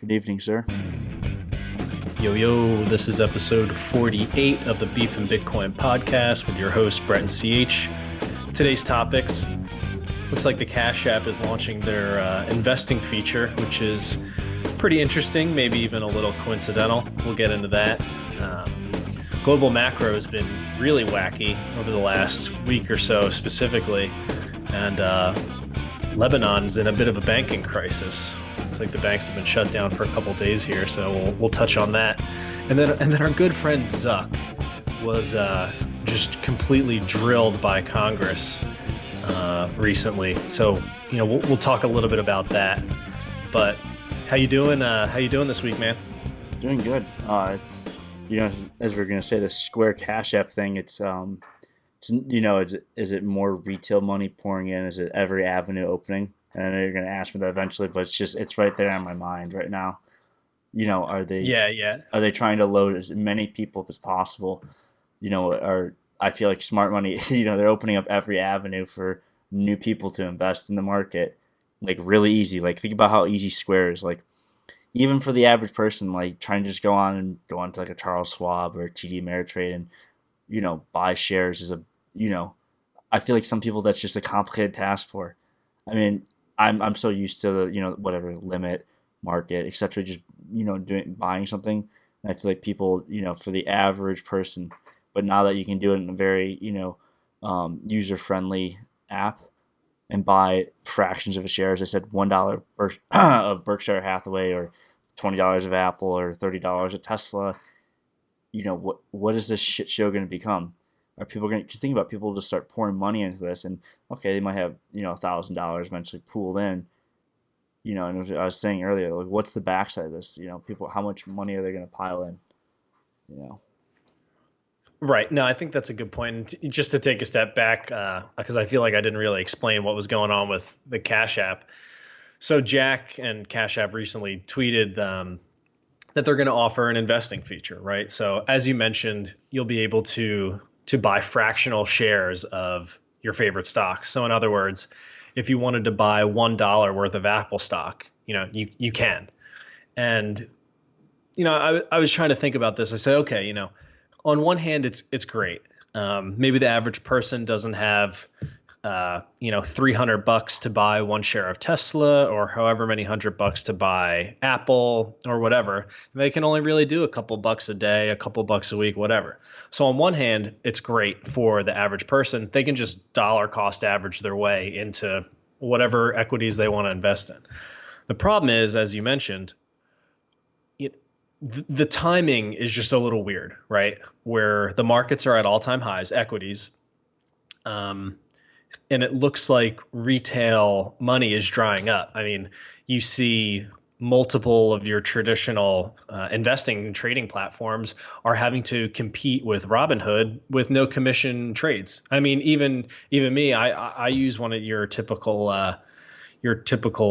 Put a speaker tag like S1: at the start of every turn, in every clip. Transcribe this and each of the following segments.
S1: Good evening, sir.
S2: Yo, this is episode 48 of the Beef and Bitcoin podcast with your host, Brett and CH. Today's topics. Looks like the CashApp is launching their investing feature, which is pretty interesting, maybe even a little coincidental. We'll get into that. Global macro has been really wacky over the last week or so specifically, and Lebanon's in a bit of a banking crisis. Looks like the banks have been shut down for a couple days here, so we'll touch on that. And then our good friend Zuck was just completely drilled by Congress recently. So we'll talk a little bit about that. But how you doing? How you doing this week, man?
S1: Doing good. It's as we're gonna say, the Square Cash App thing. Is it more retail money pouring in? Is it every avenue opening? And I know you're gonna ask for that eventually, but it's right there on my mind right now. Are they?
S2: Yeah.
S1: Are they trying to load as many people as possible? I feel like smart money. They're opening up every avenue for new people to invest in the market, like really easy. Like think about how easy Square is. Like even for the average person, like trying to just go on to like a Charles Schwab or TD Ameritrade and buy shares is I feel like some people that's just a complicated task for. I mean, I'm so used to the whatever limit market etc. Just buying something, and I feel like people for the average person, but now that you can do it in a very user friendly app and buy fractions of a share, as I said, $1 of Berkshire Hathaway or $20 of Apple or $30 of Tesla. What is this shit show going to become? Are people going to, because think about people just start pouring money into this, and okay, they might have $1,000 eventually pooled in. And as I was saying earlier, like what's the backside of this? People, how much money are they going to pile in?
S2: Right. No, I think that's a good point. And just to take a step back, because I feel like I didn't really explain what was going on with the Cash App. So Jack and Cash App recently tweeted that they're going to offer an investing feature, right? So as you mentioned, you'll be able to buy fractional shares of your favorite stocks. So in other words, if you wanted to buy $1 worth of Apple stock, you can. And I was trying to think about this. I said, okay, on one hand, it's great. Maybe the average person doesn't have $300 to buy one share of Tesla, or however many $100 to buy Apple or whatever. They can only really do a couple bucks a day, a couple bucks a week, whatever. So on one hand, it's great for the average person. They can just dollar cost average their way into whatever equities they want to invest in. The problem is, as you mentioned, the timing is just a little weird, right? Where the markets are at all-time highs, equities, and it looks like retail money is drying up. I mean, you see multiple of your traditional investing and trading platforms are having to compete with Robinhood with no commission trades. I mean, even me, I use one of your typical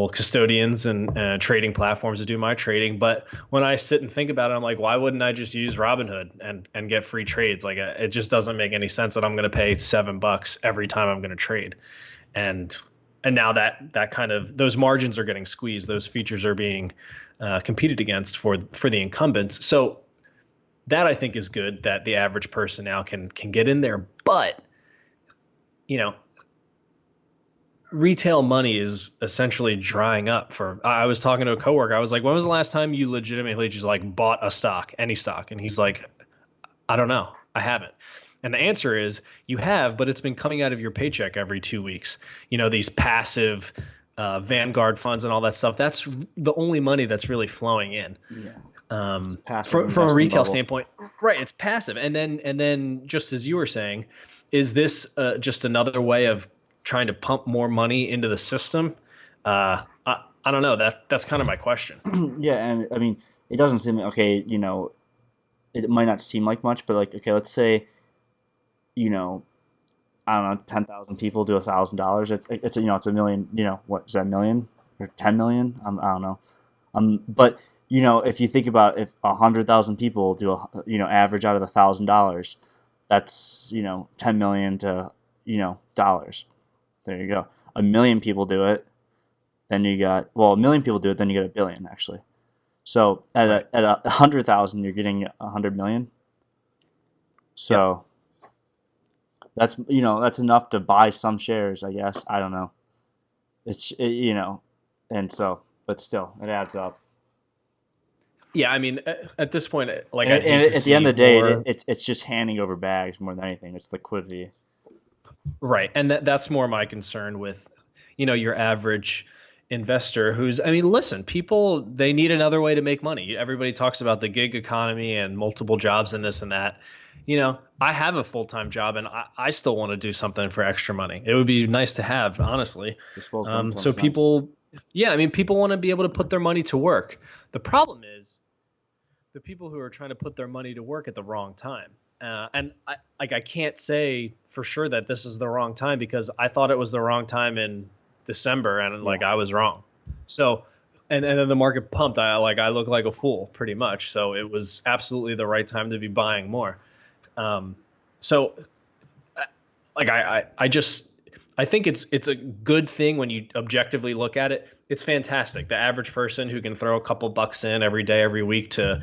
S2: custodians and trading platforms to do my trading. But when I sit and think about it, I'm like, why wouldn't I just use Robinhood and get free trades? Like it just doesn't make any sense that I'm going to pay $7 every time I'm going to trade. And now that kind of those margins are getting squeezed, those features are being competed against for the incumbents. So that I think is good that the average person now can get in there. But retail money is essentially drying up. I was talking to a coworker. I was like, when was the last time you legitimately just like bought a stock, any stock? And he's like, I don't know. I haven't. And the answer is you have, but it's been coming out of your paycheck every 2 weeks. These passive Vanguard funds and all that stuff. That's the only money that's really flowing in.
S1: Yeah. Passive
S2: From a retail
S1: bubble.
S2: standpoint, right? It's passive. And then just as you were saying, is this just another way of trying to pump more money into the system? I don't know. That's kind of my question.
S1: Yeah, and I mean, it doesn't seem okay. It might not seem like much, but like, okay, let's say, I don't know, 10,000 people do $1,000. It's it's a million. What is that, million or 10 million? I don't know. But if you think about if 100,000 people do average out of $1,000, that's 10 million to dollars. There you go. A million people do it, then you got a million people do it, then you get a billion actually. So
S2: Right.
S1: at 100,000, you're getting 100 million.
S2: Yep.
S1: So that's enough to buy some shares, I guess. I don't know. And so, but still, it adds up.
S2: Yeah, I mean, at this point, like
S1: And,
S2: I'd hate to
S1: at the end
S2: see
S1: of the day,
S2: more.
S1: it's just handing over bags more than anything. It's liquidity.
S2: Right. And that's more my concern with, your average investor who's, I mean, listen, people, they need another way to make money. Everybody talks about the gig economy and multiple jobs and this and that. I have a full-time job and I still want to do something for extra money. It would be nice to have, honestly.
S1: Disposable income
S2: So
S1: is nice.
S2: yeah, I mean, people want to be able to put their money to work. The problem is the people who are trying to put their money to work at the wrong time. And I can't say for sure that this is the wrong time because I thought it was the wrong time in December and
S1: Yeah.
S2: like I was wrong. So, and then the market pumped. I look like a fool pretty much. So it was absolutely the right time to be buying more. Um, so I just I think it's a good thing when you objectively look at it. It's fantastic. The average person who can throw a couple bucks in every day, every week to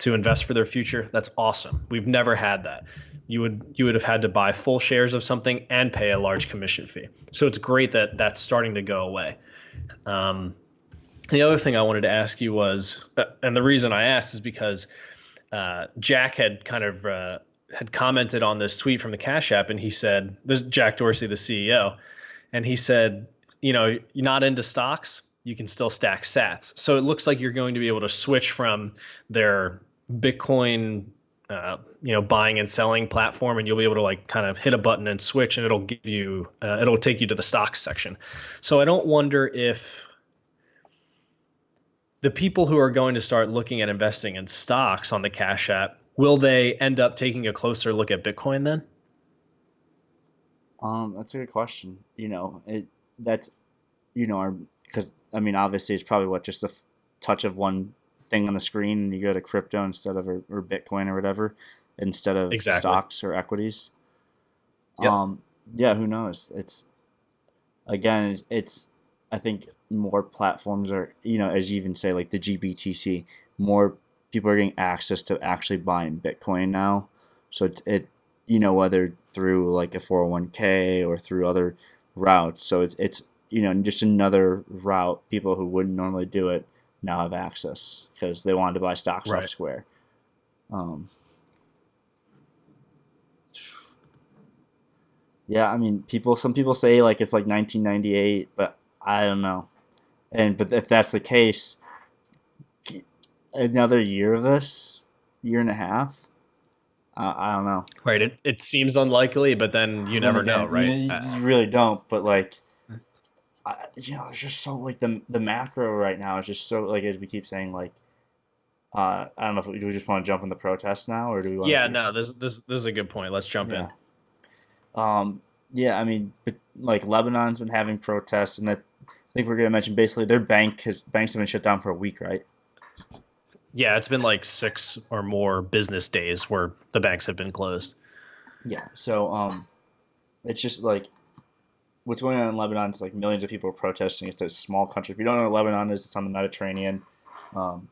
S2: invest for their future, that's awesome. We've never had that. You would have had to buy full shares of something and pay a large commission fee. So it's great that that's starting to go away. Um, the other thing I wanted to ask you was, and the reason I asked is because Jack had kind of had commented on this tweet from the Cash App, and he said, "This is Jack Dorsey, the CEO," and he said, you're not into stocks, you can still stack Sats. So it looks like you're going to be able to switch from their Bitcoin, buying and selling platform, and you'll be able to like kind of hit a button and switch, and it'll take you to the stocks section. So I don't wonder if the people who are going to start looking at investing in stocks on the Cash App, will they end up taking a closer look at Bitcoin then?
S1: That's a good question. That's our because I mean, obviously, it's probably just a touch of one thing on the screen, and you go to crypto instead of or Bitcoin or whatever instead of
S2: Exactly.
S1: stocks or equities.
S2: Yep.
S1: Um, yeah, who knows? Again, I think more platforms are, as you even say, like the GBTC, more people are getting access to actually buying Bitcoin now. So whether through like a 401k or through other routes. So it's just another route. People who wouldn't normally do it now have access because they wanted to buy stocks off
S2: Right.
S1: Square. Um, yeah, I mean, some people say like it's like 1998, but I don't know. But if that's the case, another year of this, year and a half, I don't know.
S2: Right. It seems unlikely, but then you
S1: Then
S2: never know,
S1: again,
S2: right?
S1: you really don't. But like, it's just so like the macro right now is just so like as we keep saying like, I don't know if do we just want to jump in the protest now or do we want to
S2: Yeah,
S1: keep?
S2: no, this is a good point. Let's jump in.
S1: Yeah. Yeah. I mean, but like Lebanon's been having protests, and I think we're gonna mention basically their banks have been shut down for a week, right?
S2: Yeah, it's been like 6 or more business days where the banks have been closed.
S1: Yeah. So it's just like what's going on in Lebanon is like millions of people are protesting. It's a small country. If you don't know what Lebanon is, it's on the Mediterranean. Um,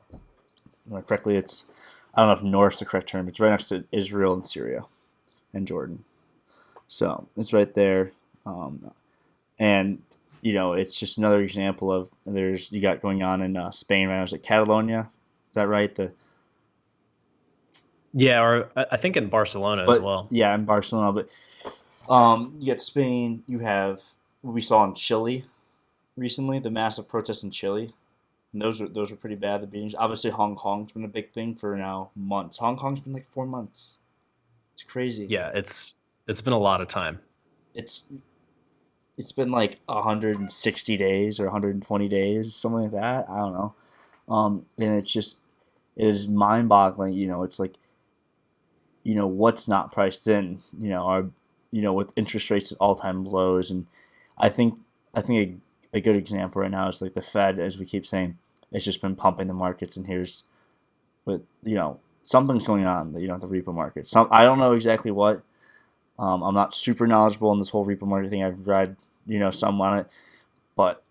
S1: correctly, it's I don't know if north's the correct term. It's right next to Israel and Syria and Jordan. So it's right there, and it's just another example of you got going on in Spain right now. Is it Catalonia? Is that right?
S2: Yeah, or I think in Barcelona as
S1: But
S2: well.
S1: yeah, in Barcelona. But you get Spain. You have what we saw in Chile recently, the massive protests in Chile. And those were pretty bad. The beatings. Obviously, Hong Kong's been a big thing for now months. Hong Kong's been like 4 months. It's crazy.
S2: Yeah, it's been a lot of time.
S1: It's it's been like 160 days or 120 days, something like that. I don't know. And it is mind boggling. It's like what's not priced in. Our with interest rates at all time lows, and I think a good example right now is like the Fed, as we keep saying, it's just been pumping the markets, and here's with something's going on. The repo market. I don't know exactly what. I'm not super knowledgeable in this whole repo market thing. I've read some on it, but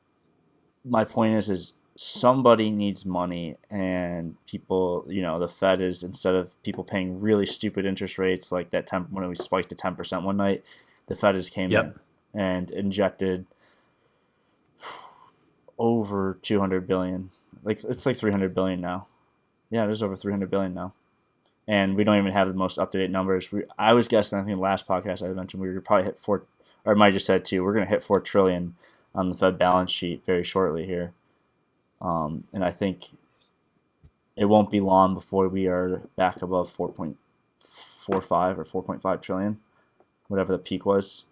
S1: my point is somebody needs money, and people, the Fed is, instead of people paying really stupid interest rates like that when we spiked to 10% one night, the Fed has came in
S2: Yep.
S1: and injected over 200 billion. Like it's like 300 billion now. Yeah, it is over 300 billion now. And we don't even have the most up-to-date numbers. I was guessing, I think the last podcast I mentioned, we were probably hit 4, or I might have just said 2. We're going to hit 4 trillion on the Fed balance sheet very shortly here. And I think it won't be long before we are back above 4.45 or 4.5 trillion, whatever the peak was.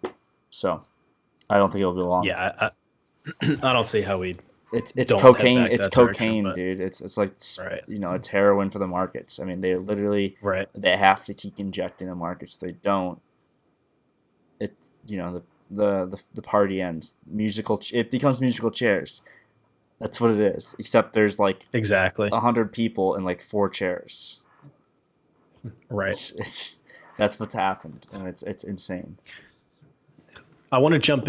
S1: So I don't think it'll be long.
S2: Yeah, I don't see how we
S1: It's
S2: don't head
S1: cocaine.
S2: back
S1: It's
S2: that direction,
S1: cocaine,
S2: but
S1: dude. It's like
S2: right,
S1: it's heroin for the markets. I mean, they literally
S2: right.
S1: they have to keep injecting the markets. If they don't, it's the party ends. It becomes musical chairs. That's what it is. Except there's like
S2: Exactly.
S1: 100 people and like 4 chairs.
S2: Right.
S1: It's that's what's happened, and it's insane.
S2: I want to jump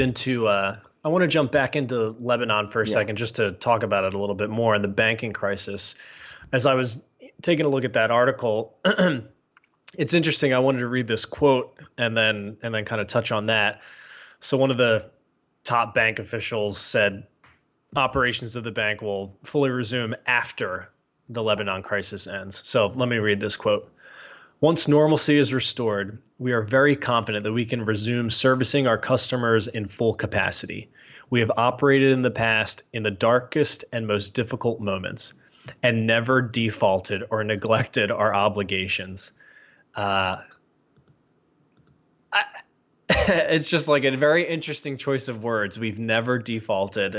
S2: back into Lebanon for a
S1: Yeah,
S2: second just to talk about it a little bit more and the banking crisis. As I was taking a look at that article, it's interesting. I wanted to read this quote and then kind of touch on that. So one of the top bank officials said operations of the bank will fully resume after the Lebanon crisis ends. So let me read this quote. Once normalcy is restored, we are very confident that we can resume servicing our customers in full capacity. We have operated in the past in the darkest and most difficult moments and never defaulted or neglected our obligations. Uh, it's just like a very interesting choice of words. We've never defaulted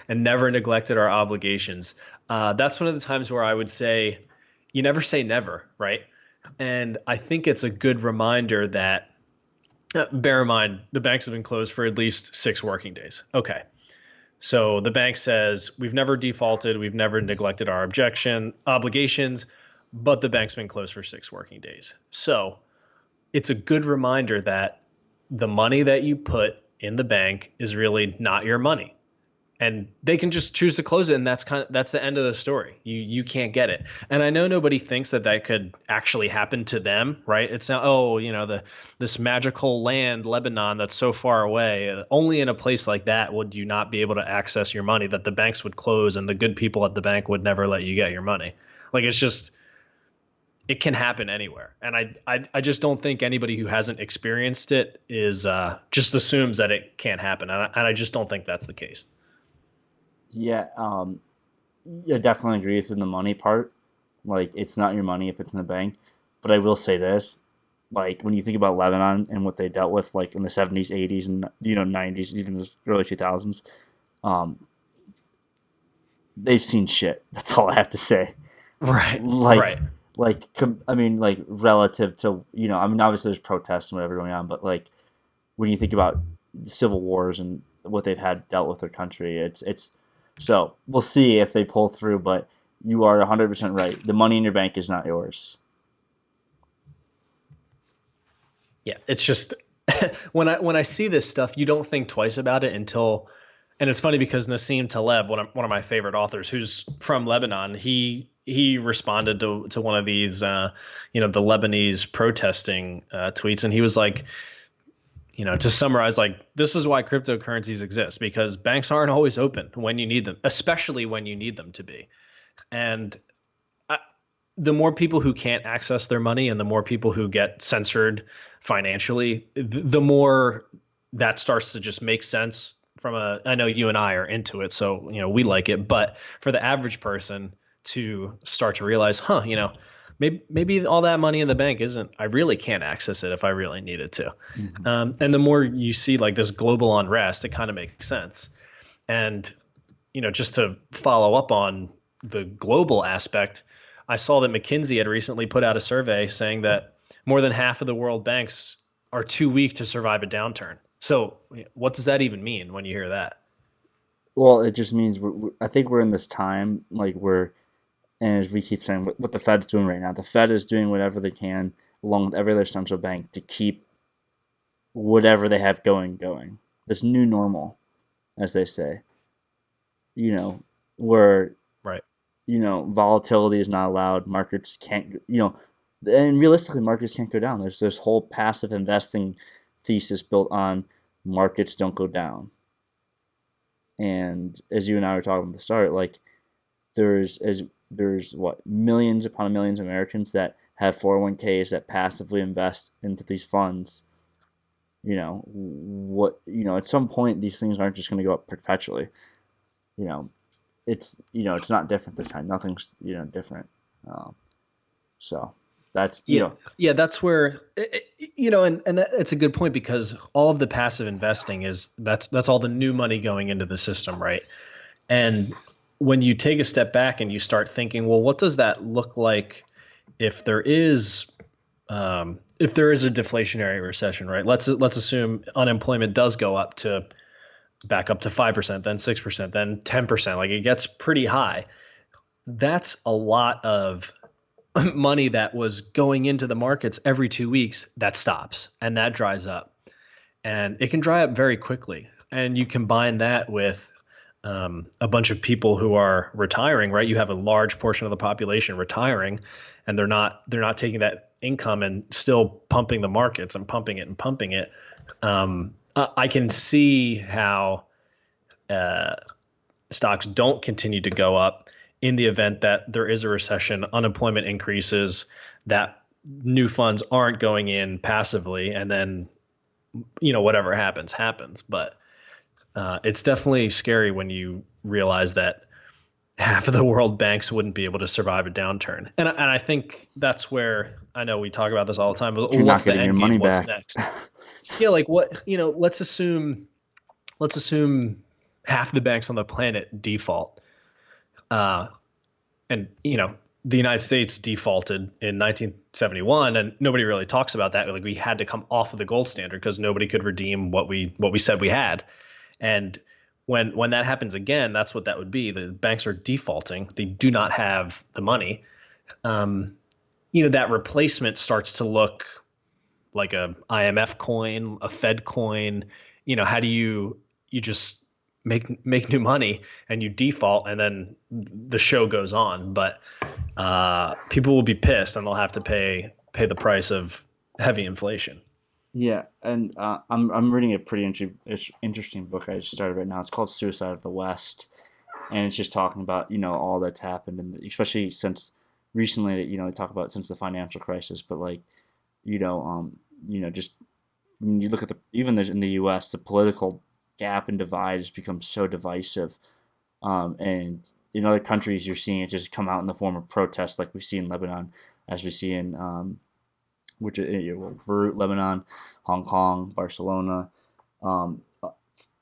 S2: and never neglected our obligations. That's one of the times where I would say you never say never, right? And I think it's a good reminder that, bear in mind, the banks have been closed for at least 6 working days. Okay. So the bank says we've never defaulted, we've never neglected our obligations, but the bank's been closed for 6 working days. So it's a good reminder that the money that you put in the bank is really not your money. And they can just choose to close it, and that's the end of the story. You can't get it. And I know nobody thinks that could actually happen to them, right? It's not, this magical land, Lebanon, that's so far away. Only in a place like that would you not be able to access your money, that the banks would close and the good people at the bank would never let you get your money. Like, it's just, it can happen anywhere. And I just don't think anybody who hasn't experienced it is just assumes that it can't happen. And I just don't think that's the case.
S1: yeah. I definitely agree with the money part. Like, it's not your money if it's in the bank. But I will say this: like, when you think about Lebanon and what they dealt with, like in the 70s, 80s, and 90s, even the early 2000s, um, they've seen shit. That's all I have to say.
S2: Right.
S1: Like,
S2: Right.
S1: I mean, like relative to I mean, obviously there's protests and whatever going on, but like when you think about the civil wars and what they've had dealt with their country, it's so we'll see if they pull through. But you are 100% right. The money in your bank is not yours.
S2: Yeah, it's just when I see this stuff, you don't think twice about it until, and it's funny because Nassim Taleb, one of my favorite authors, who's from Lebanon, he responded to one of these, the Lebanese protesting tweets, and he was like, to summarize, like, this is why cryptocurrencies exist, because banks aren't always open when you need them, especially when you need them to be, and the more people who can't access their money and the more people who get censored financially, the more that starts to just make sense I know you and I are into it, so, we like it, but for the average person to start to realize, maybe all that money in the bank I really can't access it if I really needed to.
S1: Mm-hmm.
S2: And the more you see like this global unrest, it kind of makes sense. And, just to follow up on the global aspect, I saw that McKinsey had recently put out a survey saying that more than half of the world banks are too weak to survive a downturn. So what does that even mean when you hear that?
S1: Well, it just means I think we're in this time like and as we keep saying, what the Fed's doing right now, the Fed is doing whatever they can, along with every other central bank, to keep whatever they have going. This new normal, as they say, where volatility is not allowed. Markets can't, and realistically, markets can't go down. There's this whole passive investing thesis built on markets don't go down. And as you and I were talking at the start, like there's what millions upon millions of Americans that have 401ks that passively invest into these funds. At some point these things aren't just going to go up perpetually. You know, it's not different this time. Nothing's different. So that's
S2: Yeah, that's where and it's a good point, because all of the passive investing that's all the new money going into the system, right? And when you take a step back and you start thinking, well, what does that look like if there is a deflationary recession, right? Let's assume unemployment does go back up to 5%, then 6%, then 10%. Like, it gets pretty high. That's a lot of money that was going into the markets every 2 weeks. That stops and that dries up, and it can dry up very quickly. And you combine that with a bunch of people who are retiring, right? You have a large portion of the population retiring, and they're not taking that income and still pumping the markets and pumping it and pumping it. I can see how stocks don't continue to go up in the event that there is a recession, unemployment increases, that new funds aren't going in passively, and then whatever happens. But it's definitely scary when you realize that half of the world banks wouldn't be able to survive a downturn. And I think that's where, I know we talk about this all the time, but
S1: you're not
S2: what's the
S1: getting your
S2: end
S1: money
S2: game? What's
S1: back.
S2: next? Yeah, like what, let's assume half the banks on the planet default. And the United States defaulted in 1971, and nobody really talks about that. Like, we had to come off of the gold standard because nobody could redeem what we said we had. And when that happens again, that's what that would be. The banks are defaulting. They do not have the money. That replacement starts to look like a IMF coin, a Fed coin. How do you just make new money and you default, and then the show goes on? But people will be pissed, and they'll have to pay the price of heavy inflation.
S1: Yeah, and I'm reading a pretty interesting book I just started right now. It's called Suicide of the West, and it's just talking about all that's happened, and especially since recently, they talk about since the financial crisis. But like, just when you look at in the U.S., the political gap and divide has become so divisive, and in other countries you're seeing it just come out in the form of protests, like we see in Lebanon, as we see in Beirut, Lebanon, Hong Kong, Barcelona,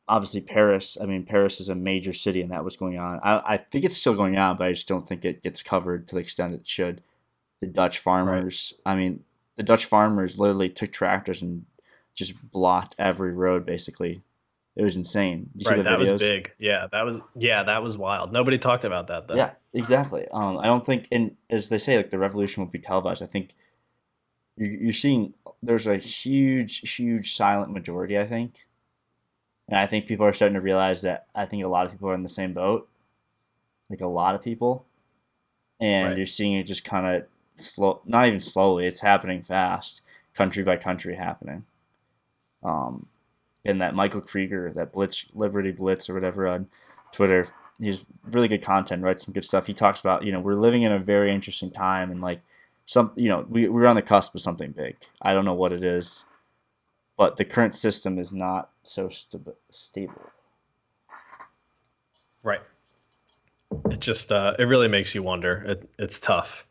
S1: obviously Paris. I mean, Paris is a major city, and that was going on. I think it's still going on, but I just don't think it gets covered to the extent it should. The Dutch farmers, right. I mean, the Dutch farmers literally took tractors and just blocked every road, basically. It was insane.
S2: You see the videos? That was big. That was wild. Nobody talked about that, though.
S1: Yeah, exactly. I don't think, and as they say, like, the revolution will be televised. I think you're seeing there's a huge silent majority, I think. And I think people are starting to realize that I think a lot of people are in the same boat. Like, a lot of people. And right. You're seeing it just kind of slow, not even slowly, it's happening fast, country by country happening. And that Michael Krieger, that Liberty Blitz or whatever on Twitter, he's really good content, writes some good stuff. He talks about, we're living in a very interesting time, and like we're on the cusp of something big. I don't know what it is, but the current system is not so stable.
S2: Right. It just it really makes you wonder. It's tough.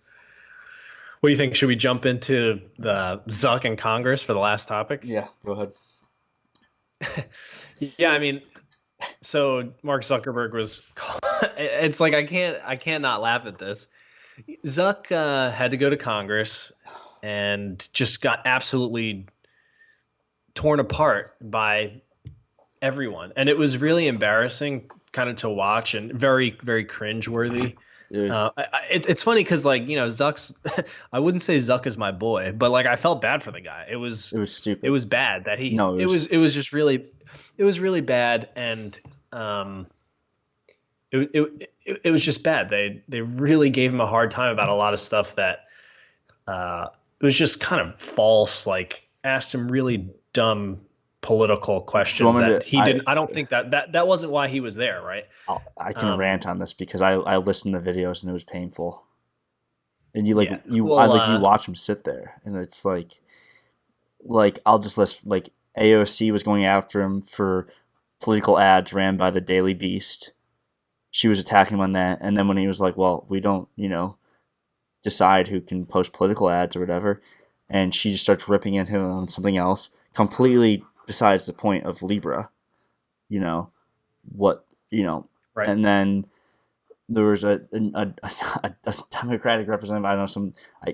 S2: What do you think? Should we jump into the Zuck and Congress for the last topic?
S1: Yeah, go ahead.
S2: Yeah, I mean, so Mark Zuckerberg was. It's like I can't not laugh at this. Zuck had to go to Congress and just got absolutely torn apart by everyone, and it was really embarrassing, kind of to watch, and very, very cringeworthy. It's funny because, like, Zuck's. I wouldn't say Zuck is my boy, but like I felt bad for the guy. It was
S1: stupid.
S2: It was bad that he.
S1: No,
S2: it was just really, it was really bad, and it it was just bad. They really gave him a hard time about a lot of stuff that it was just kind of false. Like asked him really dumb political
S1: Do you
S2: questions
S1: want me
S2: that
S1: to?
S2: he didn't. I don't think that wasn't why he was there, right?
S1: I can
S2: Um,
S1: rant on this because I listened to videos and it was painful. And
S2: yeah.
S1: you watch him sit there and it's like I'll just list like AOC was going after him for political ads ran by the Daily Beast. She was attacking him on that, and then when he was like, "Well, we don't, decide who can post political ads or whatever," and she just starts ripping at him on something else, completely besides the point of Libra. You know what?
S2: right.
S1: And then there was a Democratic representative. I don't know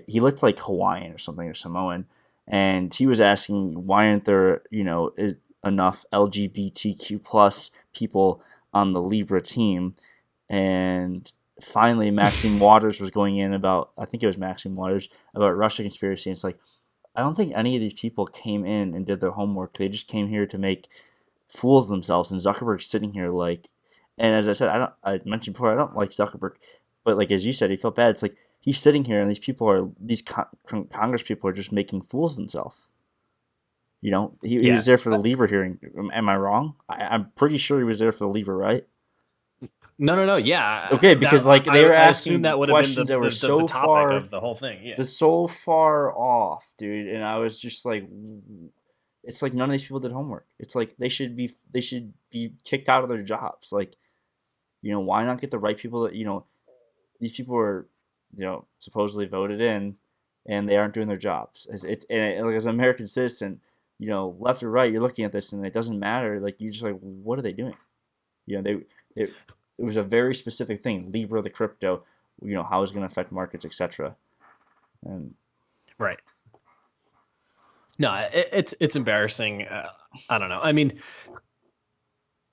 S1: he looked like Hawaiian or something or Samoan, and he was asking why aren't there enough LGBTQ plus people on the Libra team, and finally Maxine Waters was going in about I think it was Maxine Waters about Russia conspiracy. And it's like I don't think any of these people came in and did their homework. They just came here to make fools of themselves. And Zuckerberg's sitting here like, and as I said, I mentioned before, I don't like Zuckerberg, but like as you said, he felt bad. It's like he's sitting here, and these Congress people are just making fools of themselves. He
S2: Yeah.
S1: was there for the Libra hearing. Am I wrong? I'm pretty sure he was there for the Libra, right?
S2: No, no, no. Yeah,
S1: Okay, because like they were
S2: I assume
S1: asking
S2: that would have been
S1: questions that were
S2: the
S1: so
S2: topic
S1: far,
S2: of the whole thing. Yeah.
S1: so far off, dude, and I was just like, it's like none of these people did homework. It's like they should be kicked out of their jobs. Like, why not get the right people that these people are, supposedly voted in, and they aren't doing their jobs. Like as an American citizen, left or right, you're looking at this and it doesn't matter. Like you just like, what are they doing? They it was a very specific thing, Libra, the crypto, how it's going to affect markets, etc. And
S2: Right. No, it's embarrassing. I don't know. I mean,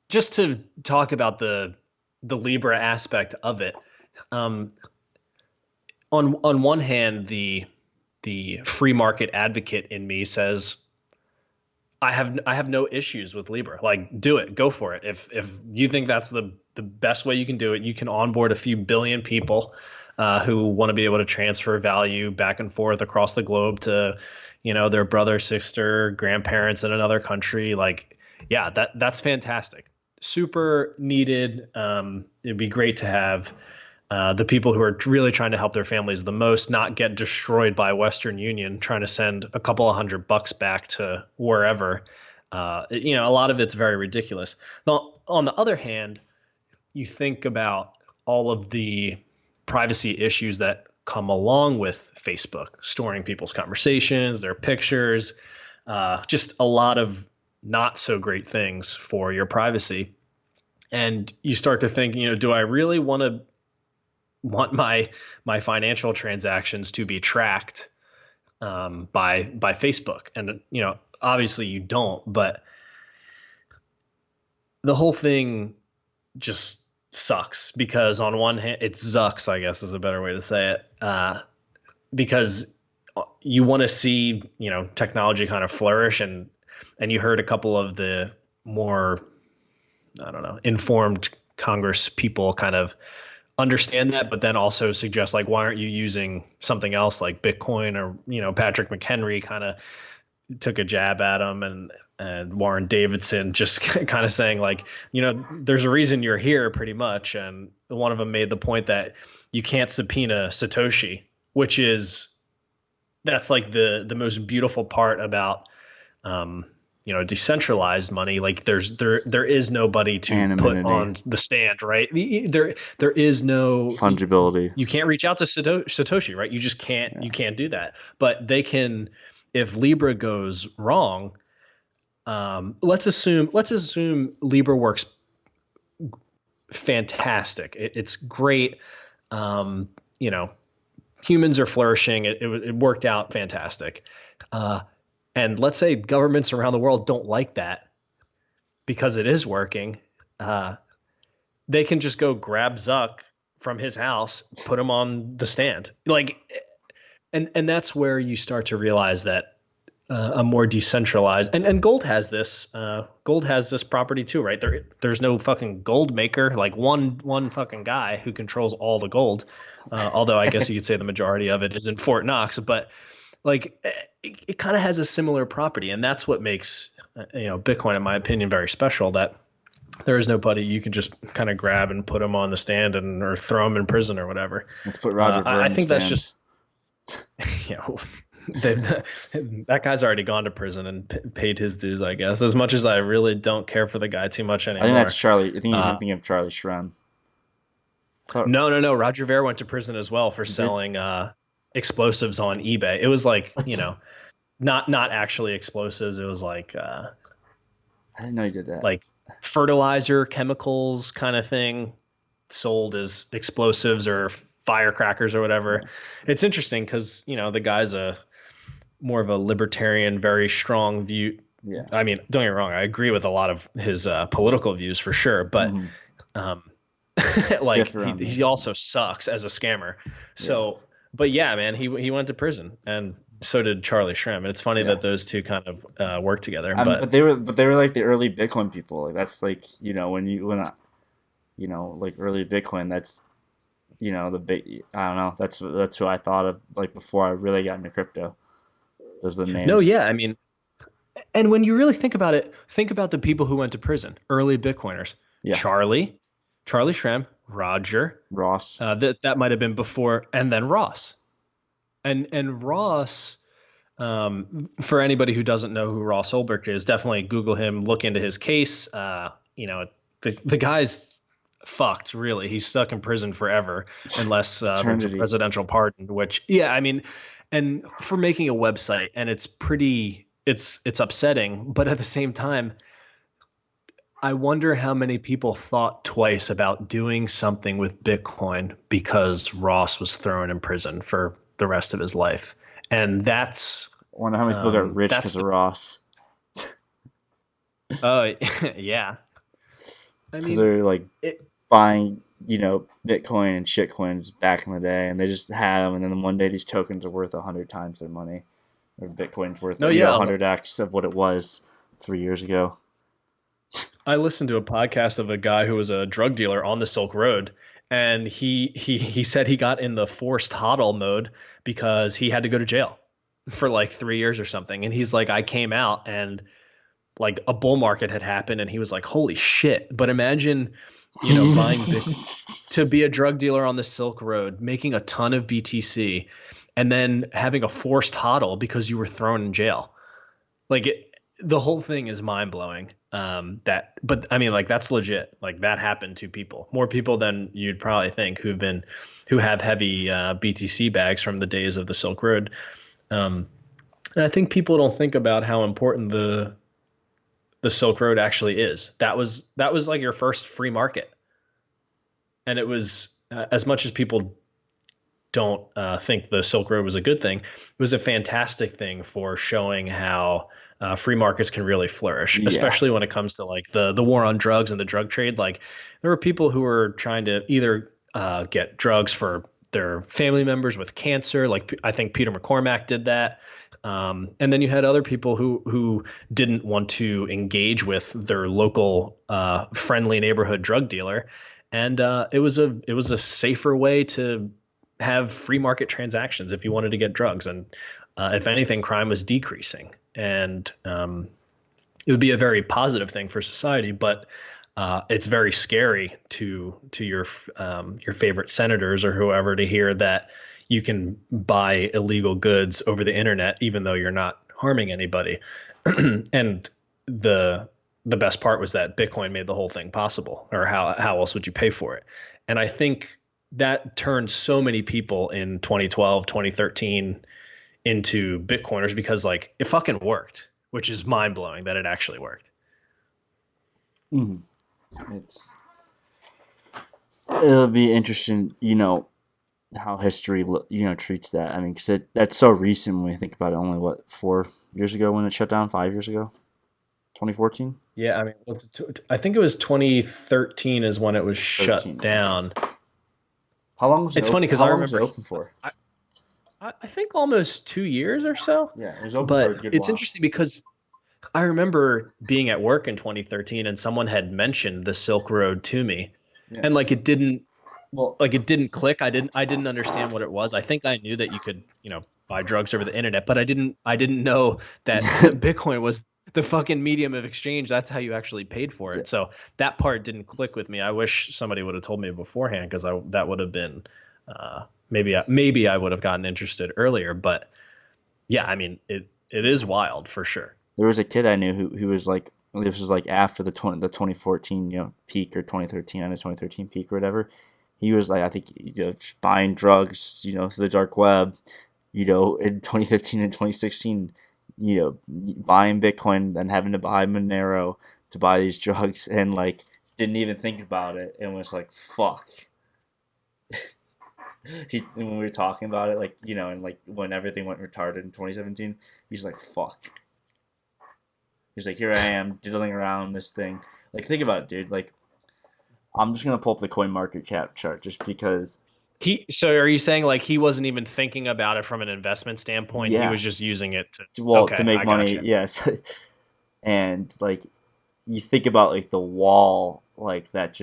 S2: just to talk about the Libra aspect of it. Um, on one hand, the free market advocate in me says I have no issues with Libra. Like, do it, go for it. If you think that's the best way you can do it, you can onboard a few billion people who want to be able to transfer value back and forth across the globe to, their brother, sister, grandparents in another country. Like, yeah, that's fantastic. Super needed. It'd be great to have the people who are really trying to help their families the most not get destroyed by Western Union trying to send a couple of $100 back to wherever. A lot of it's very ridiculous. Now, on the other hand, you think about all of the privacy issues that come along with Facebook, storing people's conversations, their pictures, just a lot of not so great things for your privacy. And you start to think, do I really want my financial transactions to be tracked by Facebook? And obviously you don't, but the whole thing just sucks because on one hand, it sucks, I guess is a better way to say it, because you want to see technology kind of flourish, and you heard a couple of the more, I don't know, informed Congress people kind of understand that, but then also suggest like, why aren't you using something else like Bitcoin? Or Patrick McHenry kind of took a jab at him, and Warren Davidson just kind of saying like, there's a reason you're here pretty much. And one of them made the point that you can't subpoena Satoshi, that's like the most beautiful part about decentralized money. Like there is nobody to
S1: anonymity,
S2: put on the stand, right? There is no
S1: fungibility.
S2: You can't reach out to Satoshi, right? You just can't. Yeah. You can't do that. But they can. If Libra goes wrong, let's assume Libra works fantastic. It's great. Humans are flourishing. It worked out fantastic. And let's say governments around the world don't like that because it is working. They can just go grab Zuck from his house, put him on the stand. Like, and that's where you start to realize that a more decentralized, and gold has this property too, right? There's no fucking gold maker, like one fucking guy who controls all the gold. Although I guess you could say the majority of it is in Fort Knox, but like it kind of has a similar property, and that's what makes Bitcoin, in my opinion, very special. That there is nobody you can just kind of grab and put them on the stand or throw them in prison or whatever.
S1: Let's put Roger Ver
S2: I
S1: on the
S2: think that's
S1: stand.
S2: just that guy's already gone to prison and paid his dues, I guess. As much as I really don't care for the guy too much
S1: I
S2: anymore.
S1: think that's Charlie. I think you're
S2: Uh,
S1: thinking of Charlie Shrem.
S2: no. Roger Ver went to prison as well for
S1: He did.
S2: selling explosives on eBay. It was like not actually explosives. It was
S1: I didn't know he did that.
S2: like fertilizer, chemicals kind of thing, sold as explosives or firecrackers or whatever. It's interesting because the guy's a more of a libertarian, very strong view.
S1: Yeah.
S2: I mean, don't get me wrong. I agree with a lot of his political views for sure, but um, like he also sucks as a scammer. So, but yeah, man, he went to prison, and so did Charlie Shrem. And it's funny that those two kind of work together.
S1: But they were like the early Bitcoin people. Like that's like like early Bitcoin. That's the big. I don't know. That's who I thought of like before I really got into crypto. Those are the names.
S2: No, yeah, I mean, and when you really think about it, think about the people who went to prison, early Bitcoiners.
S1: Yeah.
S2: Charlie Shrem, Roger,
S1: Ross.
S2: That might have been before, and then Ross. And Ross, for anybody who doesn't know who Ross Ulbricht is, definitely Google him, look into his case. The guy's fucked, really. He's stuck in prison forever unless there's a presidential pardon, which, yeah, I mean, and for making a website, and it's upsetting, but at the same time, I wonder how many people thought twice about doing something with Bitcoin because Ross was thrown in prison for the rest of his life. And that's...
S1: I wonder how many people got rich because of Ross.
S2: Oh, yeah. I mean,
S1: they're like buying, Bitcoin and shitcoins back in the day, and they just had them, and then one day these tokens are worth 100 times their money. Or Bitcoin's worth 100x of what it was 3 years ago.
S2: I listened to a podcast of a guy who was a drug dealer on the Silk Road, and he said he got in the forced hodl mode because he had to go to jail for like 3 years or something. And he's like, I came out and like a bull market had happened, and he was like, holy shit. But imagine, buying to be a drug dealer on the Silk Road, making a ton of BTC, and then having a forced hodl because you were thrown in jail. Like the whole thing is mind blowing. But I mean, like that's legit. Like that happened to people, more people than you'd probably think who have heavy BTC bags from the days of the Silk Road. And I think people don't think about how important the Silk Road actually is. That was like your first free market, and it was as much as people don't think the Silk Road was a good thing, it was a fantastic thing for showing how free markets can really flourish, especially when it comes to like the war on drugs and the drug trade. Like there were people who were trying to either get drugs for their family members with cancer. Like I think Peter McCormack did that. And then you had other people who didn't want to engage with their local friendly neighborhood drug dealer. And it was a safer way to have free market transactions if you wanted to get drugs. And if anything, crime was decreasing. And it would be a very positive thing for society, but it's very scary to your favorite senators or whoever to hear that you can buy illegal goods over the internet, even though you're not harming anybody. And the best part was that Bitcoin made the whole thing possible, or how else would you pay for it? And I think that turned so many people in 2012, 2013 into Bitcoiners because like it fucking worked, which is mind blowing that it actually worked.
S1: It'll be interesting, how history, treats that. I mean, because that's so recent when we think about it. Only 4 years ago when it shut down? 5 years ago, 2014.
S2: Yeah, I mean, I think it was 2013 is when it was shut down.
S1: How long was it?
S2: It's funny because I remember
S1: it open for.
S2: I think almost 2 years or so.
S1: Yeah, it was open for a
S2: But
S1: good
S2: it's
S1: while.
S2: interesting because I remember being at work in 2013 and someone had mentioned the Silk Road to me,
S1: Yeah.
S2: and
S1: Well,
S2: it didn't click. I didn't understand what it was. I think I knew that you could, buy drugs over the internet, but I didn't know that Bitcoin was the fucking medium of exchange. That's how you actually paid for
S1: yeah,
S2: it. So that part didn't click with me. I wish somebody would have told me beforehand because I that would have been maybe I would have gotten interested earlier. But yeah, I mean it is wild for sure.
S1: there was a kid I knew who was like, this was like after the 2014 peak, or 2013, I know 2013 peak or whatever. He was like, I think, just buying drugs through the dark web, in 2015 and 2016, buying Bitcoin, then having to buy Monero to buy these drugs, and like didn't even think about it and was like, fuck. When we were talking about it, like, and like when everything went retarded in 2017, he's like, fuck. He's like, here I am diddling around this thing. Like, think about it, dude. Like, I'm just gonna pull up the coin market cap chart just because.
S2: So are you saying like he wasn't even thinking about it from an investment standpoint? He
S1: Yeah,
S2: was just using it to,
S1: well, to
S2: okay,
S1: make
S2: I
S1: money,
S2: gotcha.
S1: yes. And like, you think about like the wall, like that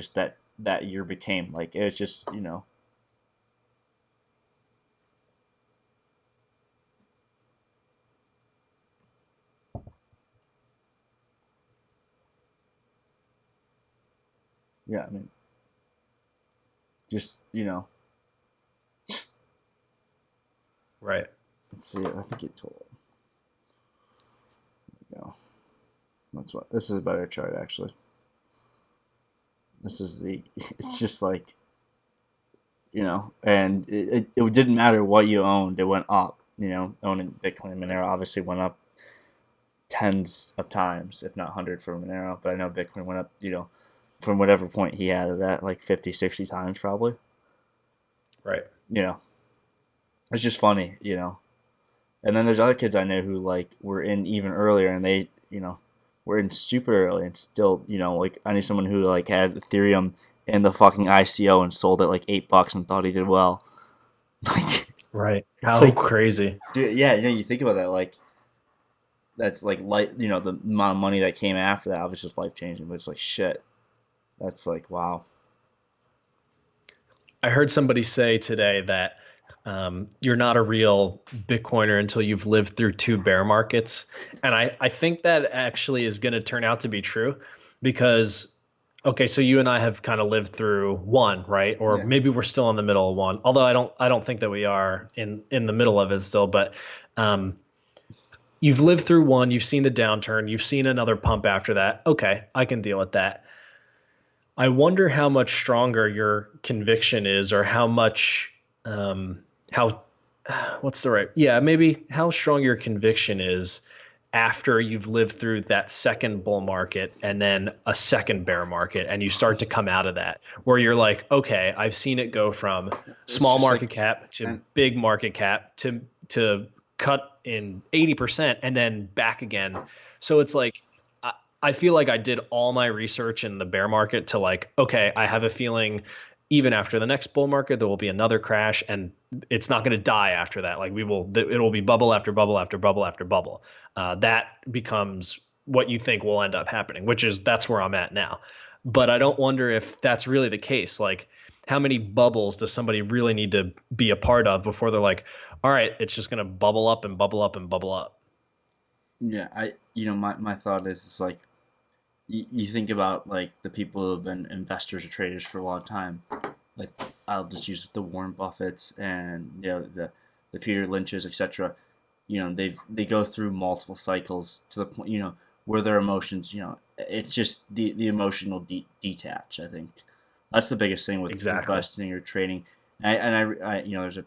S1: year became, like, it was just, yeah. I mean, just
S2: Right.
S1: let's see. I think it told. You know, that's what this is a better chart actually. This is the. It's just like, and it didn't matter what you owned, it went up. Owning Bitcoin and Monero obviously went up tens of times, if not 100 for Monero. But I know Bitcoin went up, from whatever point he had it at, like 50, 60 times probably.
S2: Right.
S1: You know, it's just funny. And then there's other kids I know who like were in even earlier, and they, were in super early and still, like I knew someone who like had Ethereum in the fucking ICO and sold it like $8 and thought he did well. Like,
S2: Right. How
S1: like,
S2: crazy.
S1: dude, yeah, you think about that, like that's like the amount of money that came after that was just life changing. But it's like shit. That's like wow.
S2: I heard somebody say today that you're not a real Bitcoiner until you've lived through two bear markets. And I think that actually is going to turn out to be true because, okay, so you and I have kind of lived through one, right? Or
S1: Yeah.
S2: maybe we're still in the middle of one. Although I don't think that we are in the middle of it still, but um, you've lived through one, you've seen the downturn, you've seen another pump after that. Okay, I can deal with that. I wonder how much stronger your conviction is, or how much, how, what's the right, yeah, maybe how strong your conviction is after you've lived through that second bull market and then a second bear market, and you start to come out of that, where you're like, okay, I've seen it go from
S1: It's
S2: small
S1: just
S2: market
S1: like,
S2: cap to
S1: and
S2: big market cap to cut in 80% and then back again. So it's like, I feel like I did all my research in the bear market to like, okay, I have a feeling even after the next bull market, there will be another crash and it's not going to die after that. Like it will be bubble after bubble after bubble after bubble. That becomes what you think will end up happening, which is that's where I'm at now. But I don't wonder if that's really the case. Like, how many bubbles does somebody really need to be a part of before they're like, all right, it's just going to bubble up and bubble up and bubble up?
S1: yeah, my thought is like, you think about like the people who have been investors or traders for a long time. Like, I'll just use the Warren Buffets and the Peter Lynch's, etc. They go through multiple cycles to the point where their emotions, it's just the emotional detach. I think that's the biggest thing with
S2: Exactly.
S1: investing or trading. And I there's a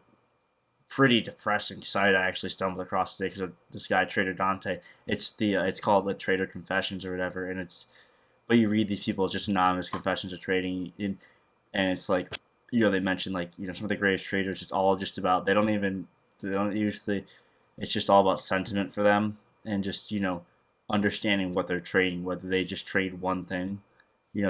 S1: pretty depressing site I actually stumbled across today because of this guy Trader Dante. It's called the Trader Confessions or whatever, and but you read these people just anonymous confessions of trading, and it's like, they mention like, some of the greatest traders. It's all just about, they don't usually, it's just all about sentiment for them, and just understanding what they're trading, whether they just trade one thing.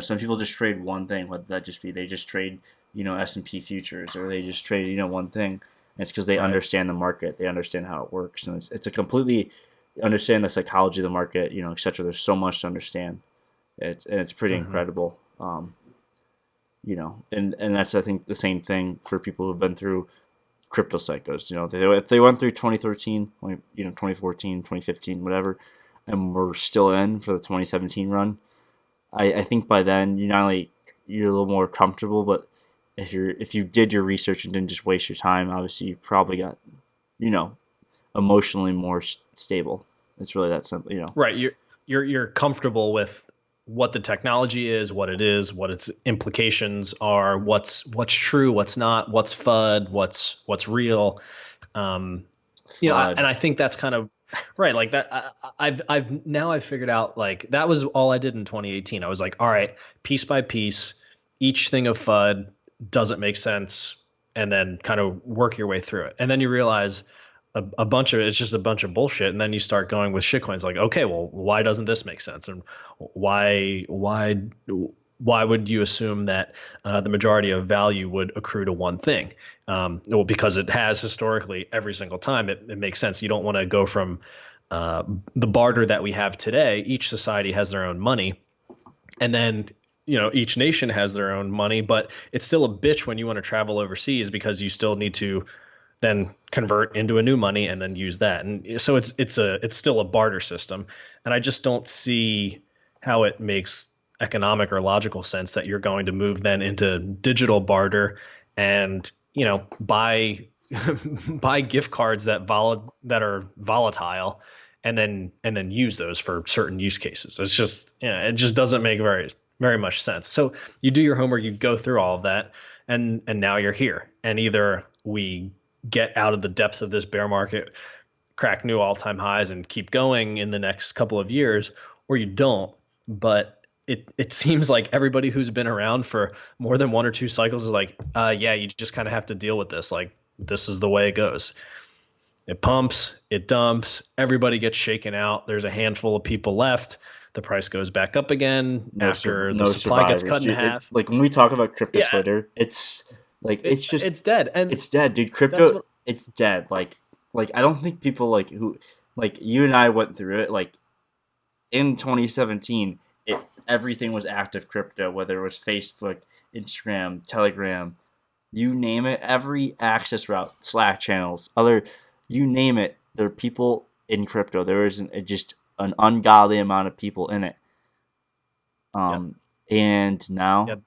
S1: Some people just trade one thing, whether that just be they just trade S&P futures, or they just trade one thing. And it's because they
S2: Right.
S1: understand the market, they understand how it works, and it's a completely understand the psychology of the market, etc. There's so much to understand. It's pretty
S2: Hmm.
S1: incredible. And that's, I think, the same thing for people who've been through crypto cycles. If they went through 2013, 2014, 2015, whatever, and we're still in for the 2017 run, I think by then you not only you're a little more comfortable, but if you did your research and didn't just waste your time, obviously you probably got you know emotionally more stable. It's really that simple.
S2: Right. You're comfortable with what the technology is, what its implications are, what's true, what's not, what's FUD, what's real. Um,
S1: Flood.
S2: and I think that's kind of right. Like that, I've figured out like that was all I did in 2018. I was like, all right, piece by piece, each thing of FUD doesn't make sense, and then kind of work your way through it. And then you realize a bunch of it's just a bunch of bullshit, and then you start going with shitcoins. Like, okay, well, why doesn't this make sense, and why would you assume that the majority of value would accrue to one thing? Well, because it has historically every single time. It makes sense. You don't want to go from uh, the barter that we have today. Each society has their own money, and then each nation has their own money, but it's still a bitch when you want to travel overseas because you still need to then convert into a new money and then use that. And so it's still a barter system. And I just don't see how it makes economic or logical sense that you're going to move then into digital barter and buy buy gift cards that are volatile and then use those for certain use cases. It's just it just doesn't make very much sense. So you do your homework, you go through all of that, and now you're here. And either we get out of the depths of this bear market, crack new all-time highs, and keep going in the next couple of years, or you don't. But it seems like everybody who's been around for more than one or two cycles is like, yeah, you just kind of have to deal with this. Like, this is the way it goes. It pumps, it dumps, everybody gets shaken out. There's a handful of people left. The price goes back up again after the
S1: No
S2: supply gets
S1: survivors,
S2: cut in
S1: dude.
S2: half.
S1: Like when we talk about crypto
S2: Yeah,
S1: Twitter, it's like it's just
S2: it's dead, and
S1: it's dead, dude.
S2: that's
S1: Crypto,
S2: what.
S1: it's dead. Like I don't think people like you and I went through it. Like in 2017, everything was active crypto, whether it was Facebook, Instagram, Telegram, you name it, every access route, Slack channels, you name it. There are people in crypto. There isn't just an ungodly amount of people in it.
S2: Yep.
S1: And now
S2: Yep.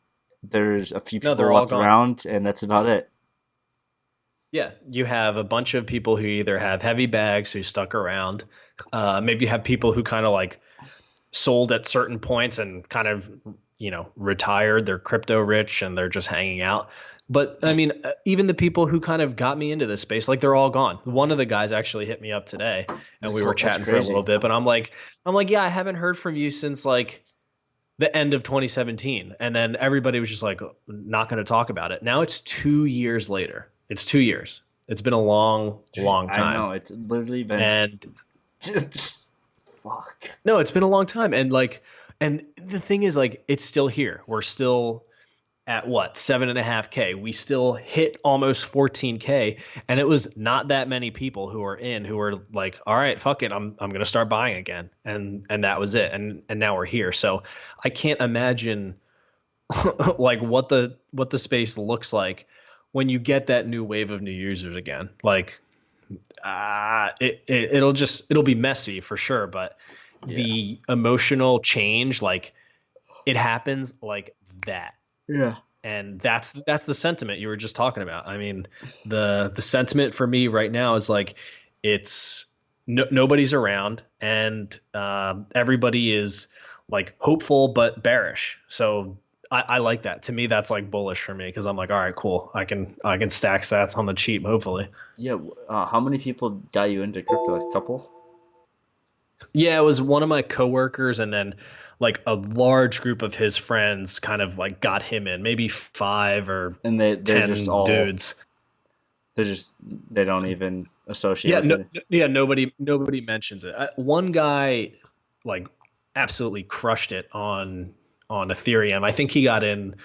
S1: there's a few
S2: No,
S1: people
S2: they're all
S1: left
S2: gone.
S1: around, and that's about it.
S2: Yeah, you have a bunch of people who either have heavy bags who stuck around. Maybe you have people who kind of like sold at certain points and kind of retired. They're crypto rich and they're just hanging out. But I mean, even the people who kind of got me into this space, like they're all gone. One of the guys actually hit me up today, and we were
S1: That's
S2: chatting for a little
S1: crazy.
S2: bit. But I'm like, yeah, I haven't heard from you since like the end of 2017, and then everybody was just like not going to talk about it. Now it's 2 years later. It's 2 years. It's been a long,
S1: Dude,
S2: long
S1: I
S2: time,
S1: know it's literally been
S2: and
S1: just fuck.
S2: no, it's been a long time, and the thing is, like, it's still here. We're still at what 7.5K. We still hit almost 14K, and it was not that many people who were like, all right, fuck it, I'm gonna start buying again, and that was it, and now we're here. So I can't imagine like what the space looks like when you get that new wave of new users again. Like, it'll be messy for sure, but
S1: Yeah.
S2: the emotional change, like, it happens like that.
S1: Yeah.
S2: And that's the sentiment you were just talking about. I mean, the sentiment for me right now is like, it's nobody's around, and everybody is like hopeful but bearish. So I like that. To me, that's like bullish for me because I'm like, all right, cool. I can stack sats on the cheap, hopefully.
S1: Yeah. How many people got you into crypto? Like a couple?
S2: Yeah, it was one of my coworkers, and then like a large group of his friends kind of like got him in, maybe five or
S1: And they're just
S2: 10
S1: all
S2: dudes.
S1: they don't even associate
S2: Yeah,
S1: with
S2: no,
S1: it.
S2: yeah, nobody mentions it. One guy like absolutely crushed it on Ethereum. I think he got in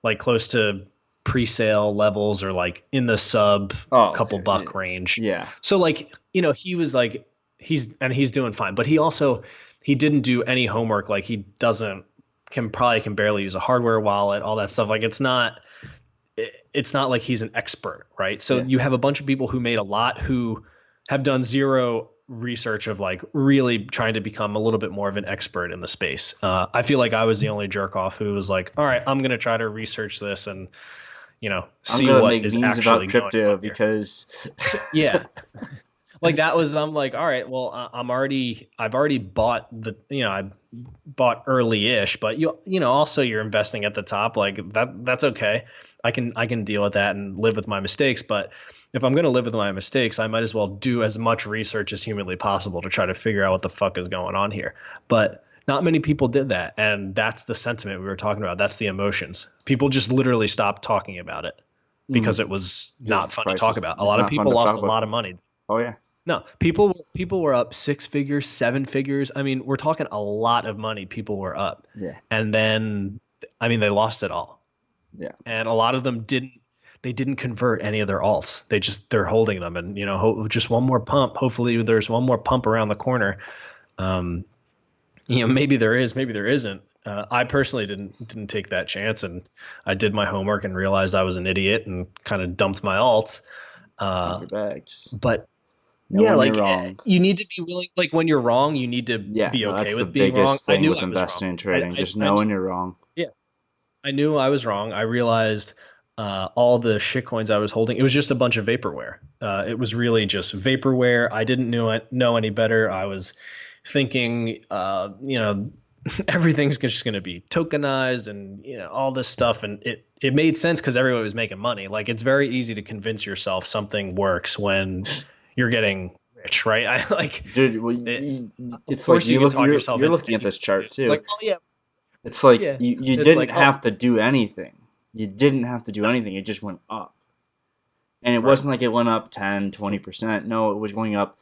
S2: like close to pre-sale levels are like in the sub
S1: Oh,
S2: couple buck range.
S1: yeah,
S2: So like, he was like, he's doing fine, but he didn't do any homework. Like he doesn't can barely use a hardware wallet, all that stuff. Like it's not like he's an expert, right? So
S1: yeah.
S2: you have a bunch of people who made a lot who have done zero research of like really trying to become a little bit more of an expert in the space. I feel like I was the only jerk off who was like, all right, I'm going to try to research this and,
S1: I'm
S2: see
S1: gonna
S2: what
S1: make
S2: is
S1: memes
S2: actually
S1: about
S2: going
S1: crypto
S2: on here.
S1: because
S2: Yeah. Like that was, I'm like, all right, well, I've already bought I bought early-ish, but also you're investing at the top, like that's okay. I can deal with that and live with my mistakes. But if I'm going to live with my mistakes, I might as well do as much research as humanly possible to try to figure out what the fuck is going on here. But not many people did that. And that's the sentiment we were talking about. That's the emotions. People just literally stopped talking about it because it was not
S1: just
S2: fun to talk
S1: prices.
S2: about. A
S1: It's
S2: lot of
S1: not fun
S2: people
S1: to
S2: lost
S1: talk
S2: a
S1: about.
S2: lot of money.
S1: Oh yeah,
S2: No, people were up six figures, seven figures. I mean, we're talking a lot of money people were up.
S1: yeah,
S2: And then, I mean, they lost it all.
S1: yeah.
S2: And a lot of them didn't convert any of their alts. They're holding them, and just one more pump. Hopefully, there's one more pump around the corner. Um, maybe there is, maybe there isn't. I personally didn't take that chance, and I did my homework and realized I was an idiot and kind of dumped my alts.
S1: Dump
S2: Uh,
S1: your bags.
S2: but
S1: No,
S2: yeah,
S1: when you're
S2: like
S1: wrong.
S2: you need to be willing. Like when you're wrong, you need to
S1: Yeah,
S2: be
S1: no,
S2: okay
S1: that's the
S2: with being wrong.
S1: biggest
S2: I
S1: thing
S2: knew
S1: with
S2: I was wrong.
S1: investing and trading. Just
S2: I knew,
S1: knowing you're wrong.
S2: yeah, I knew I was wrong. I realized all the shit coins I was holding, it was just a bunch of vaporware. It was really just vaporware. I didn't know any better. I was thinking, everything's just going to be tokenized and all this stuff, and it made sense because everybody was making money. Like it's very easy to convince yourself something works when you're getting rich, right? I like
S1: Dude, well,
S2: it. Of
S1: it's like
S2: course, you
S1: you
S2: can
S1: look.
S2: talk yourself
S1: You're
S2: into
S1: looking at this
S2: anything.
S1: chart
S2: It's
S1: too.
S2: like, oh yeah,
S1: It's like
S2: yeah.
S1: you
S2: It's
S1: didn't
S2: like, oh
S1: have to do anything. You didn't have to do anything. It just went up. And it
S2: right,
S1: wasn't like it went up 10, 20%. No, it was going up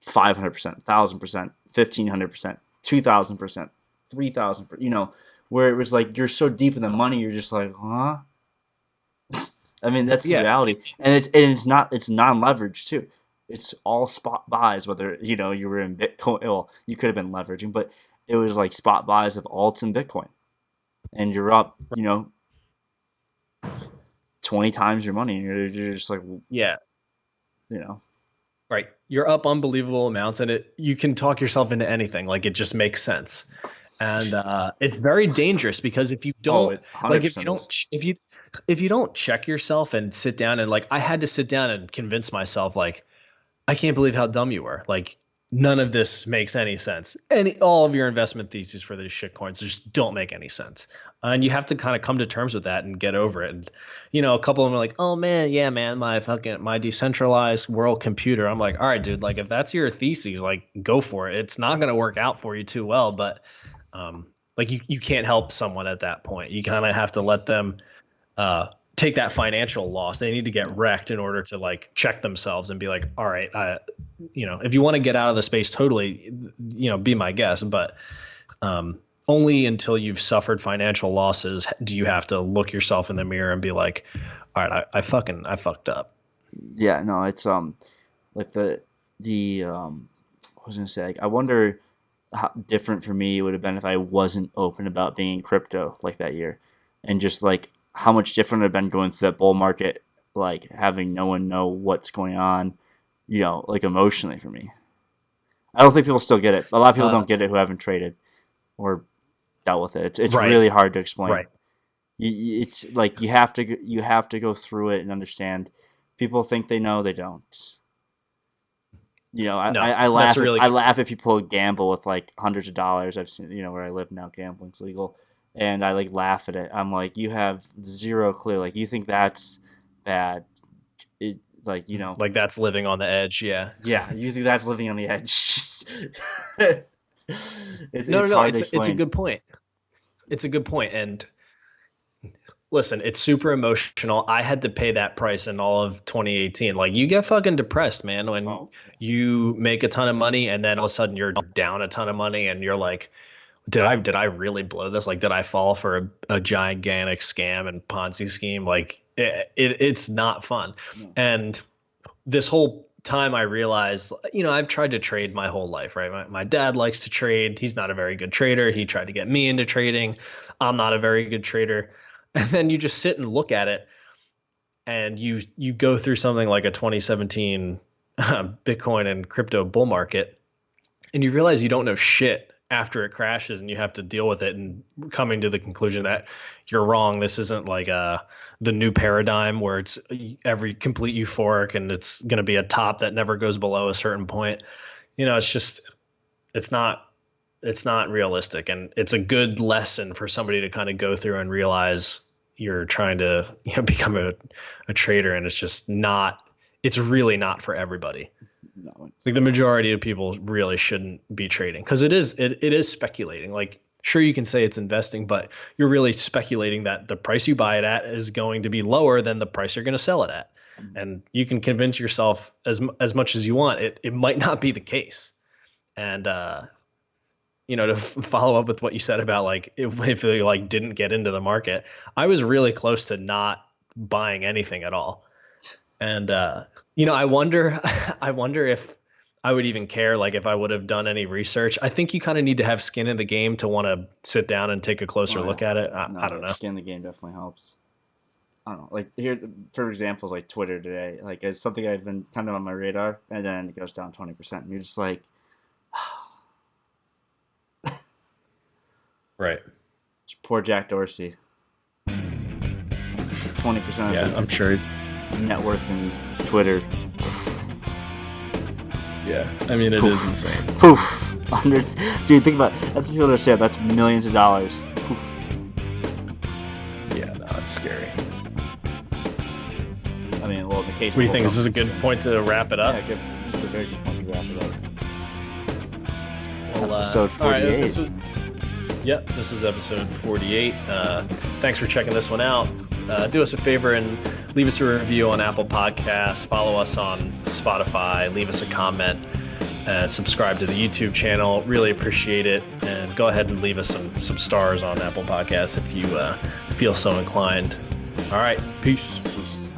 S1: 500%, 1,000%, 1,500%, 2,000%, 3,000%. Where it was like you're so deep in the money, you're just like, huh? I mean, that's the
S2: yeah,
S1: reality. And it's non-leveraged too. It's all spot buys, whether, you were in Bitcoin. Well, you could have been leveraging, but it was like spot buys of alts and Bitcoin. And you're up, 20 times your money. And you're just like,
S2: yeah.
S1: you know,
S2: Right. You're up unbelievable amounts and you can talk yourself into anything. Like it just makes sense. And it's very dangerous because if you
S1: oh,
S2: don't
S1: it 100% is.
S2: if you don't check yourself and sit down and like I had to sit down and convince myself like I can't believe how dumb you were. Like none of this makes any sense. All of your investment theses for these shit coins just don't make any sense. And you have to kind of come to terms with that and get over it. And a couple of them are like, "Oh man, yeah, man, my decentralized world computer." I'm like, "All right, dude, like if that's your thesis, like go for it. It's not going to work out for you too well, but like you can't help someone at that point. You kind of have to let them take that financial loss. They need to get wrecked in order to like check themselves and be like, all right, if you want to get out of the space totally, be my guest. But only until you've suffered financial losses do you have to look yourself in the mirror and be like, all right, I fucked up.
S1: Yeah, no, it's like I was gonna say, like, I wonder how different for me it would have been if I wasn't open about being in crypto like that year, and just like how much different it would have been going through that bull market, like having no one know what's going on, like emotionally for me. I don't think people still get it. A lot of people don't get it who haven't traded or dealt with it. It's
S2: Right,
S1: really hard to explain.
S2: right.
S1: It's like you have to go through it and understand. People think they know, they don't.
S2: No,
S1: I
S2: that's
S1: laugh
S2: a
S1: at
S2: really
S1: I
S2: good
S1: laugh
S2: point.
S1: at people who gamble with like hundreds of dollars. I've seen, where I live now, gambling's legal, and I like laugh at it. I'm like, you have zero clue. Like you think that's bad. It like
S2: Like that's living on the edge. Yeah.
S1: yeah, you think that's living on the edge.
S2: No, no,
S1: It's
S2: no.
S1: hard to
S2: It's a
S1: explain.
S2: good point. It's a good point. And listen, it's super emotional. I had to pay that price in all of 2018. Like you get fucking depressed, man, when
S1: Oh,
S2: you make a ton of money and then all of a sudden you're down a ton of money and you're like, did I really blow this? Like, did I fall for a gigantic scam and Ponzi scheme? Like, it's not fun.
S1: No.
S2: And this whole time I realized, I've tried to trade my whole life, right? My dad likes to trade. He's not a very good trader. He tried to get me into trading. I'm not a very good trader. And then you just sit and look at it, and you go through something like a 2017 Bitcoin and crypto bull market, and you realize you don't know shit after it crashes, and you have to deal with it, and coming to the conclusion that you're wrong. This isn't like the new paradigm where it's every complete euphoric and it's going to be a top that never goes below a certain point. It's not realistic, and it's a good lesson for somebody to kind of go through and realize you're trying to become a trader, and it's really not for everybody.
S1: No,
S2: like the majority of people really shouldn't be trading, because it is speculating. Like, sure, you can say it's investing, but you're really speculating that the price you buy it at is going to be lower than the price you're going to sell it at. And you can convince yourself as much as you want, it might not be the case. And to follow up with what you said about like if you like didn't get into the market, I was really close to not buying anything at all. And I wonder if I would even care, like if I would have done any research. I think you kind of need to have skin in the game to want to sit down and take a closer look at it. I don't know.
S1: Skin in the game definitely helps. I don't know. Like here, for examples, like Twitter today, like it's something I've been kind of on my radar, and then it goes down 20%, and you're just like,
S2: right.
S1: Poor Jack Dorsey. 20% of his
S2: I'm sure he's
S1: net worth in Twitter.
S2: Yeah, I mean, it is insane.
S1: Poof. Dude, think about it. That's what people understand. That's millions of dollars. Poof.
S2: Yeah, no, it's scary.
S1: I mean, well, in the case.
S2: What do you think? Is this a good point to wrap it up?
S1: Yeah, this is a very good point to wrap it up.
S2: Well,
S1: episode 48.
S2: All right, this was episode 48. Thanks for checking this one out. Do us a favor and leave us a review on Apple Podcasts. Follow us on Spotify. Leave us a comment. Subscribe to the YouTube channel. Really appreciate it. And go ahead and leave us some stars on Apple Podcasts if you feel so inclined. All right. Peace.